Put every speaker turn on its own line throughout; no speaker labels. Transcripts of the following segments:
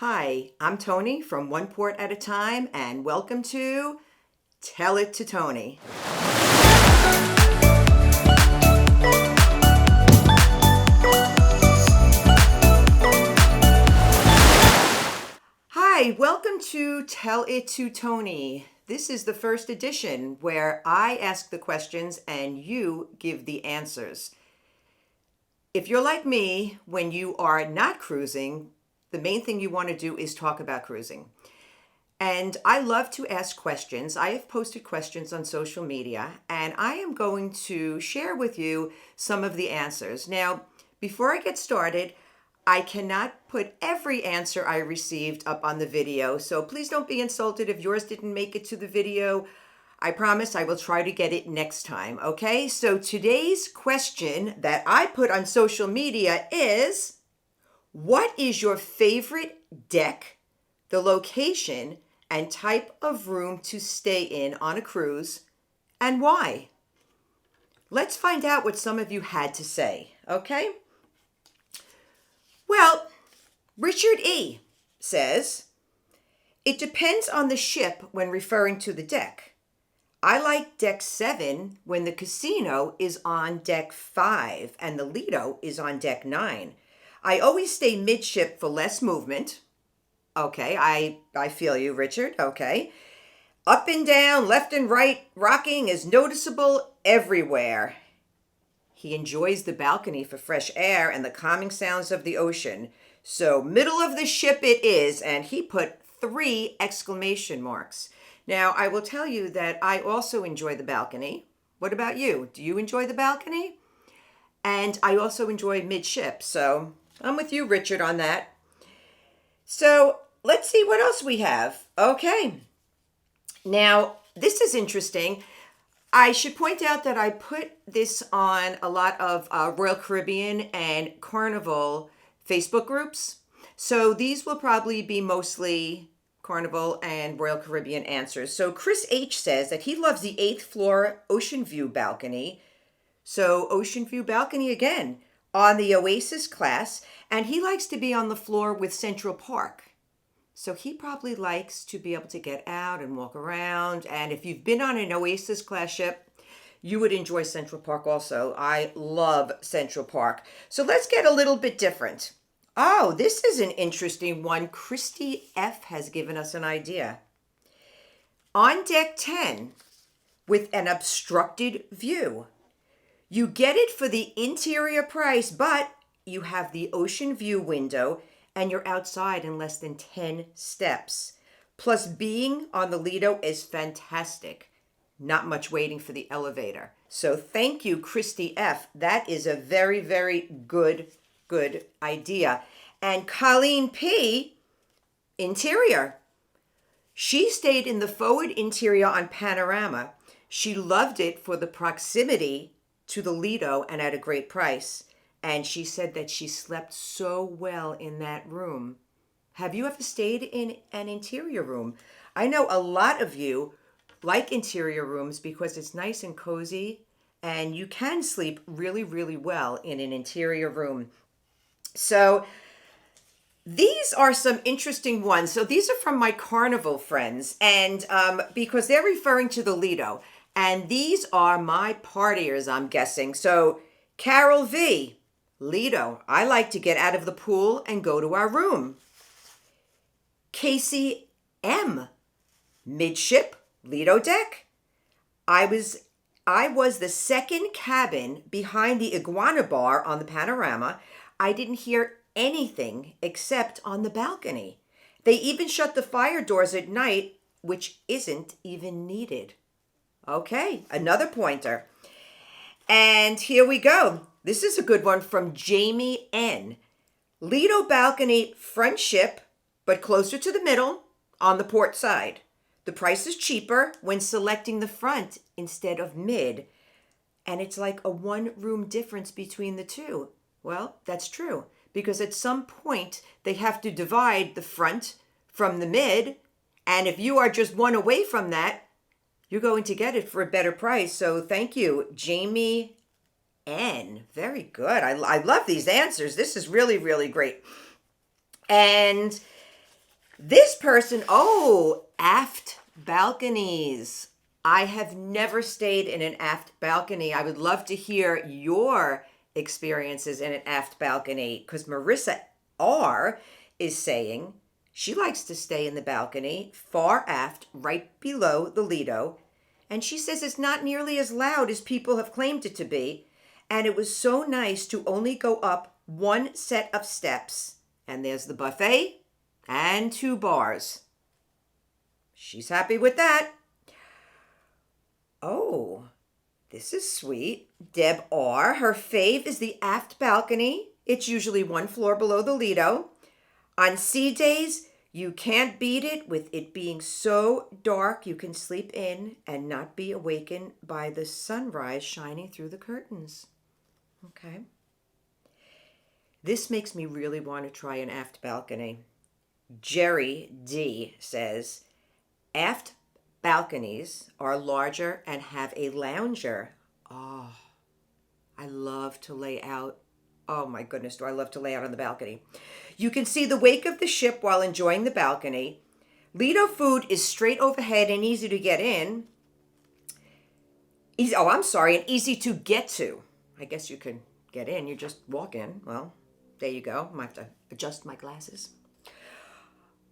Hi, I'm Toni from One Port at a Time, and welcome to Tell It to Toni. Hi, welcome to Tell It to Toni. This is the first edition where I ask the questions and you give the answers. If you're like me, when you are not cruising, the main thing you want to do is talk about cruising. And I love to ask questions. I have posted questions on social media, and I am going to share with you some of the answers. Now, before I get started, I cannot put every answer I received up on the video, so please don't be insulted if yours didn't make it to the video. I promise I will try to get it next time, okay? So today's question that I put on social media is, what is your favorite deck, the location, and type of room to stay in on a cruise, and why? Let's find out what some of you had to say, okay? Well, Richard E. says, it depends on the ship when referring to the deck. I like deck 7 when the casino is on deck 5 and the Lido is on deck 9. I always stay midship for less movement. Okay, I feel you, Richard. Okay. Up and down, left and right, rocking is noticeable everywhere. He enjoys the balcony for fresh air and the calming sounds of the ocean. So middle of the ship it is, and he put 3 exclamation marks. Now, I will tell you that I also enjoy the balcony. What about you? Do you enjoy the balcony? And I also enjoy midship, so I'm with you, Richard, on that. So let's see what else we have. Okay. Now, this is interesting. I should point out that I put this on a lot of Royal Caribbean and Carnival Facebook groups. So these will probably be mostly Carnival and Royal Caribbean answers. So Chris H. says that he loves the 8th floor Ocean View balcony. So Ocean View balcony again on the Oasis class, and he likes to be on the floor with Central Park. So he probably likes to be able to get out and walk around. And if you've been on an Oasis class ship, you would enjoy Central Park also. I love Central Park. So let's get a little bit different. Oh, this is an interesting one. Christy F. has given us an idea. On deck 10, with an obstructed view. You get it for the interior price, but you have the ocean view window and you're outside in less than 10 steps. Plus, being on the Lido is fantastic. Not much waiting for the elevator. So thank you, Christy F. That is a very, very good idea. And Colleen P., interior. She stayed in the forward interior on Panorama. She loved it for the proximity to the Lido and at a great price. And she said that she slept so well in that room. Have you ever stayed in an interior room? I know a lot of you like interior rooms because it's nice and cozy and you can sleep really, really well in an interior room. So these are some interesting ones. So these are from my Carnival friends, and because they're referring to the Lido. And these are my partiers, I'm guessing. So Carol V., Lido, I like to get out of the pool and go to our room. Casey M., midship, Lido deck. I was the second cabin behind the iguana bar on the Panorama. I didn't hear anything except on the balcony. They even shut the fire doors at night, which isn't even needed. Okay, another pointer. And here we go. This is a good one from Jamie N. Lido balcony, front ship, but closer to the middle on the port side. The price is cheaper when selecting the front instead of mid. And it's like a 1-room difference between the two. Well, that's true, because at some point they have to divide the front from the mid. And if you are just one away from that, you're going to get it for a better price. So thank you, Jamie N. Very good. I love these answers. This is really, really great. And This person, oh, Aft Balconies. I have never stayed in an aft balcony. I would love to hear your experiences in an aft balcony because Marissa R is saying she likes to stay in the balcony far aft, right below the Lido. And she says it's not nearly as loud as people have claimed it to be. And it was so nice to only go up one set of steps. And there's the buffet and 2 bars. She's happy with that. Oh, this is sweet. Deb R. Her fave is the aft balcony. It's usually 1 floor below the Lido. On sea days, you can't beat it with it being so dark you can sleep in and not be awakened by the sunrise shining through the curtains. Okay. This makes me really want to try an aft balcony. Jerry D. says, aft balconies are larger and have a lounger. Oh, I love to lay out. Oh my goodness, do I love to lay out on the balcony. You can see the wake of the ship while enjoying the balcony. Lido food is straight overhead and easy to get in. And easy to get to. I guess you can get in, you just walk in. Well, there you go. I might have to adjust my glasses.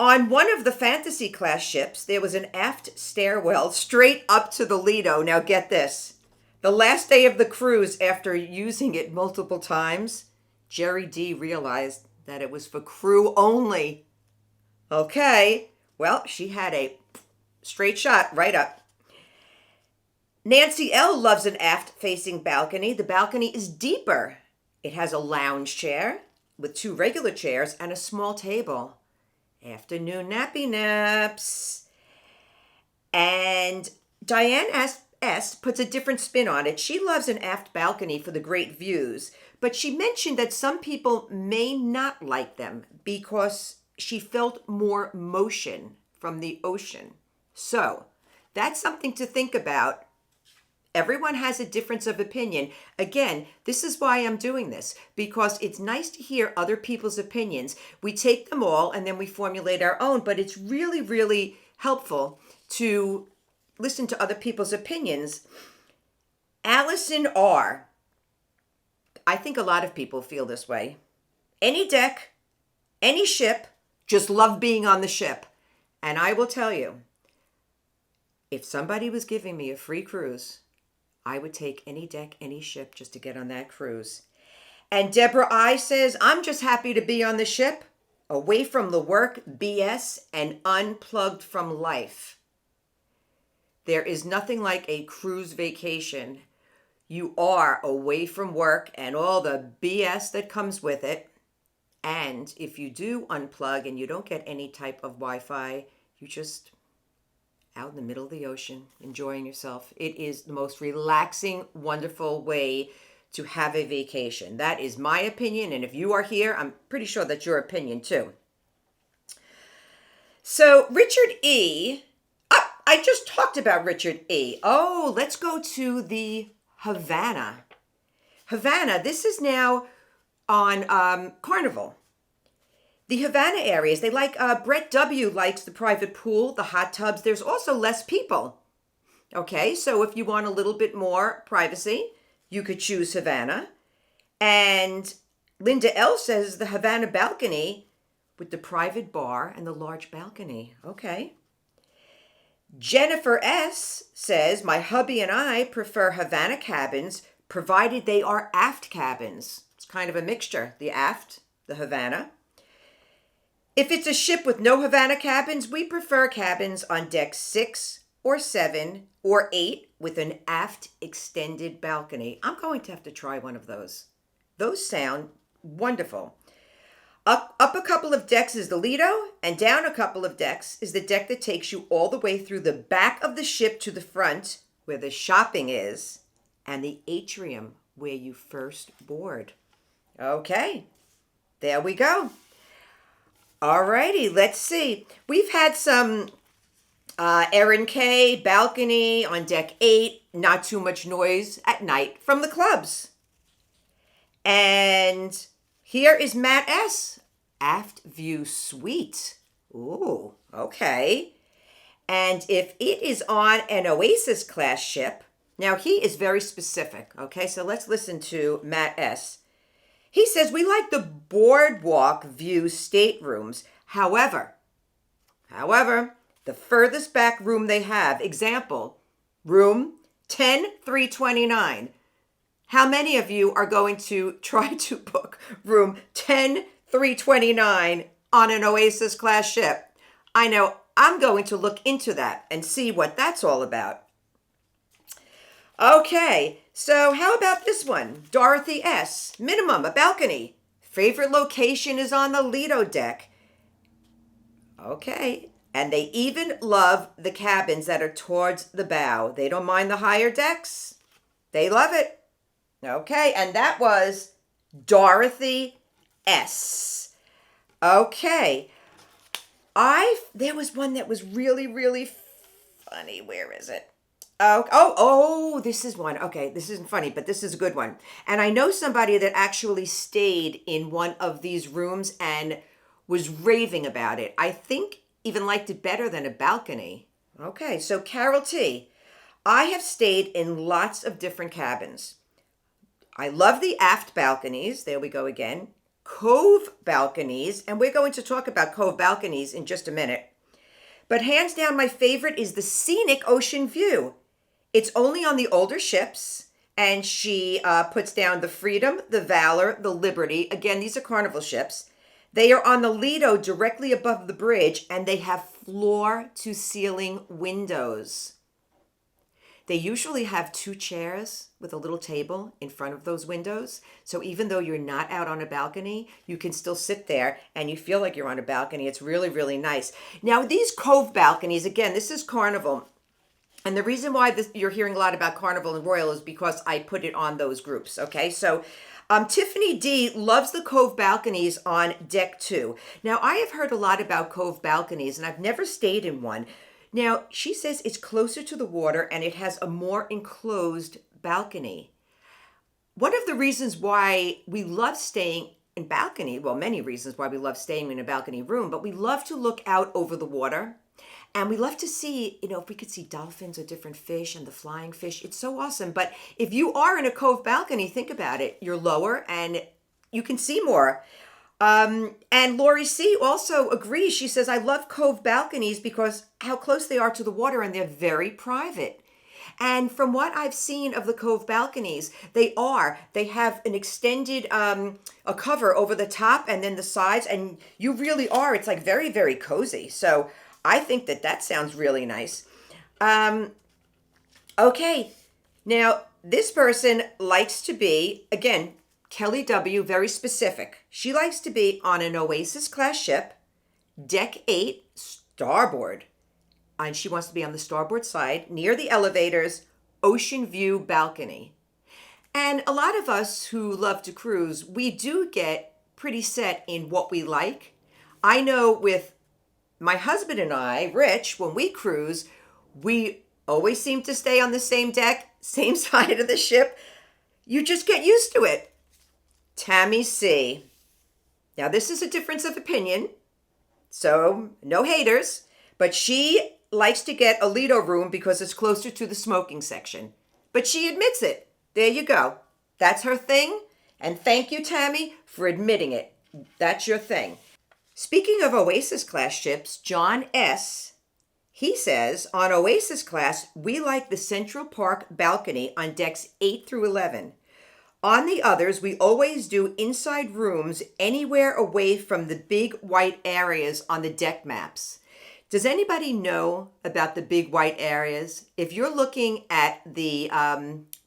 On one of the fantasy class ships, there was an aft stairwell straight up to the Lido. Now get this. The last day of the cruise, after using it multiple times, Jerry D realized that it was for crew only. Okay, well, she had a straight shot right up. Nancy L loves an aft-facing balcony. The balcony is deeper. It has a lounge chair with 2 regular chairs and a small table. Afternoon nappy naps. And Diane S puts a different spin on it. She loves an aft balcony for the great views, but she mentioned that some people may not like them because she felt more motion from the ocean. So that's something to think about. Everyone has a difference of opinion. Again, this is why I'm doing this, because it's nice to hear other people's opinions. We take them all and then we formulate our own, but it's really, really helpful to listen to other people's opinions. Allison R. I think a lot of people feel this way. Any deck, any ship, just love being on the ship. And I will tell you, if somebody was giving me a free cruise, I would take any deck, any ship just to get on that cruise. And Deborah I says, I'm just happy to be on the ship, away from the work, BS, and unplugged from life. There is nothing like a cruise vacation. You are away from work and all the BS that comes with it. And if you do unplug and you don't get any type of Wi-Fi, you just out in the middle of the ocean, enjoying yourself. It is the most relaxing, wonderful way to have a vacation. That is my opinion, and if you are here, I'm pretty sure that's your opinion too. So Richard E. I just talked about Richard E. Oh, let's go to the Havana. Havana, this is now on Carnival. The Havana areas, they like, Brett W. likes the private pool, the hot tubs. There's also less people. Okay, so if you want a little bit more privacy, you could choose Havana. And Linda L. says the Havana balcony with the private bar and the large balcony. Okay. Jennifer S. says, my hubby and I prefer Havana cabins, provided they are aft cabins. It's kind of a mixture, the aft, the Havana. If it's a ship with no Havana cabins, we prefer cabins on deck 6 or 7 or 8 with an aft extended balcony. I'm going to have to try one of those. Those sound wonderful. Up a couple of decks is the Lido, and down a couple of decks is the deck that takes you all the way through the back of the ship to the front, where the shopping is, and the atrium, where you first board. Okay, there we go. Alrighty, let's see. We've had some Erin K, balcony on deck 8, not too much noise at night from the clubs. And here is Matt S, Aft View Suite. Ooh, okay. And if it is on an Oasis class ship, now he is very specific, okay? So let's listen to Matt S. He says, we like the boardwalk view staterooms. However, the furthest back room they have, example, room 10329. How many of you are going to try to book room 10329 on an Oasis class ship? I know I'm going to look into that and see what that's all about. Okay, so how about this one? Dorothy S. Minimum, a balcony. Favorite location is on the Lido deck. Okay, and they even love the cabins that are towards the bow. They don't mind the higher decks. They love it. Okay, and that was Dorothy S. Okay, there was one that was really, really funny. Where is it? Oh, this is one. Okay, this isn't funny, but this is a good one. And I know somebody that actually stayed in one of these rooms and was raving about it. I think even liked it better than a balcony. Okay, so Carol T. I have stayed in lots of different cabins. I love the Aft Balconies. There we go again. Cove Balconies, and we're going to talk about Cove Balconies in just a minute. But hands down, my favorite is the scenic ocean view. It's only on the older ships, and she puts down the Freedom, the Valor, the Liberty. Again, these are Carnival ships. They are on the Lido directly above the bridge, and they have floor-to-ceiling windows. They usually have 2 chairs with a little table in front of those windows. So even though you're not out on a balcony, you can still sit there and you feel like you're on a balcony. It's really, really nice. Now, these Cove Balconies, again, this is Carnival. And the reason why you're hearing a lot about Carnival and Royal is because I put it on those groups, okay? So Tiffany D loves the Cove Balconies on deck 2. Now, I have heard a lot about Cove Balconies, and I've never stayed in one. Now, she says it's closer to the water and it has a more enclosed balcony. One of the reasons why we love staying in balcony, well, many reasons why we love staying in a balcony room, but we love to look out over the water. And we love to see, if we could see dolphins or different fish and the flying fish. It's so awesome. But if you are in a Cove balcony, think about it. You're lower and you can see more. And Lori C also agrees. She says, I love Cove Balconies because how close they are to the water and they're very private. And from what I've seen of the Cove Balconies, they have an extended a cover over the top and then the sides. And you really are. It's like very, very cozy. So I think that sounds really nice. Okay. Now, this person likes to be, again, Kelly W., very specific. She likes to be on an Oasis class ship, deck 8, starboard. And she wants to be on the starboard side, near the elevators, ocean view balcony. And a lot of us who love to cruise, we do get pretty set in what we like. I know with my husband and I, Rich, when we cruise, we always seem to stay on the same deck, same side of the ship. You just get used to it. Tammy C. Now, this is a difference of opinion, so no haters, but she likes to get a Lido room because it's closer to the smoking section. But she admits it. There you go. That's her thing, and thank you, Tammy, for admitting it. That's your thing. Speaking of Oasis class ships, John S., he says, on Oasis class, we like the Central Park balcony on decks 8 through 11. On the others, we always do inside rooms anywhere away from the big white areas on the deck maps. Does anybody know about the big white areas? If you're looking at the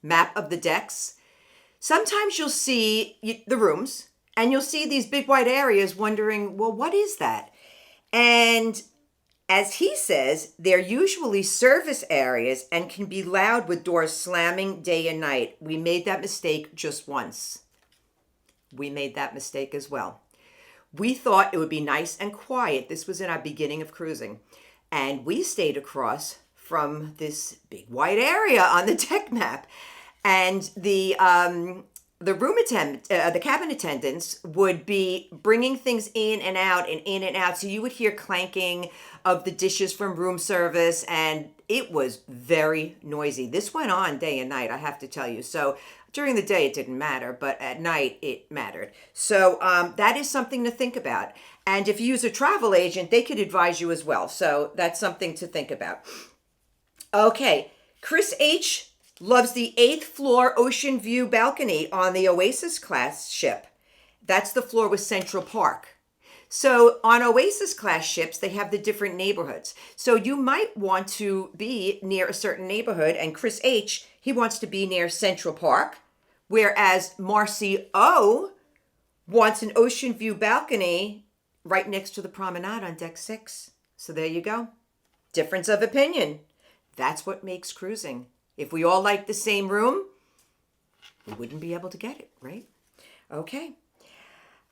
map of the decks, sometimes you'll see the rooms and you'll see these big white areas wondering, well, what is that? And as he says, they're usually service areas and can be loud with doors slamming day and night. We made that mistake just once. We made that mistake as well. We thought it would be nice and quiet. This was in our beginning of cruising. And we stayed across from this big white area on the deck map. And the the cabin attendants would be bringing things in and out and in and out. So you would hear clanking of the dishes from room service, and it was very noisy. This went on day and night, I have to tell you. So during the day, it didn't matter, but at night, it mattered. So that is something to think about. And if you use a travel agent, they could advise you as well. So that's something to think about. Okay, Chris H. loves the 8th floor ocean view balcony on the Oasis class ship. That's the floor with Central Park. So on Oasis class ships, they have the different neighborhoods. So you might want to be near a certain neighborhood, and Chris H., he wants to be near Central Park, whereas Marcy O. wants an ocean view balcony right next to the promenade on deck 6. So there you go. Difference of opinion. That's what makes cruising. If we all like the same room, we wouldn't be able to get it, right? Okay.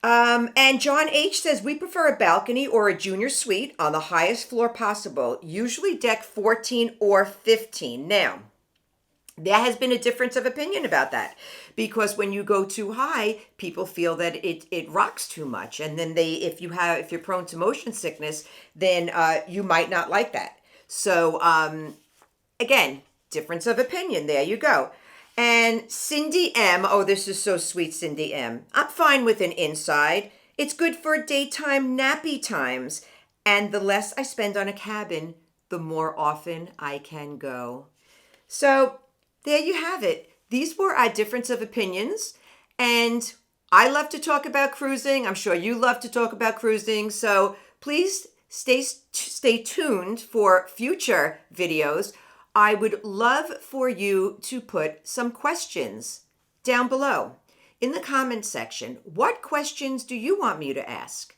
And John H. says, we prefer a balcony or a junior suite on the highest floor possible, usually deck 14 or 15. Now, there has been a difference of opinion about that, because when you go too high, people feel that it rocks too much, and then if you're prone to motion sickness, then you might not like that. So again, difference of opinion. There you go. And Cindy M. Oh, this is so sweet, Cindy M. I'm fine with an inside. It's good for daytime nappy times, and the less I spend on a cabin, the more often I can go. So there you have it. These were our difference of opinions, and I love to talk about cruising. I'm sure you love to talk about cruising, so please stay tuned for future videos. I would love for you to put some questions down below in the comments section. What questions do you want me to ask?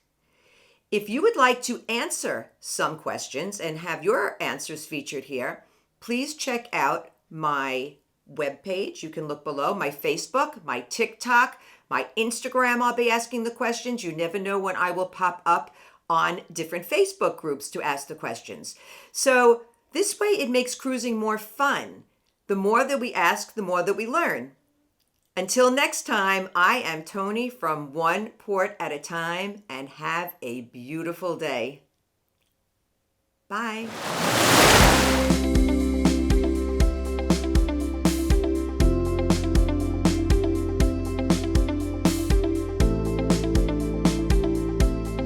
If you would like to answer some questions and have your answers featured here, please check out my webpage. You can look below. My Facebook, my TikTok, my Instagram, I'll be asking the questions. You never know when I will pop up on different Facebook groups to ask the questions. So this way it makes cruising more fun. The more that we ask, the more that we learn. Until next time, I am Toni from One Port at a Time, and have a beautiful day. Bye.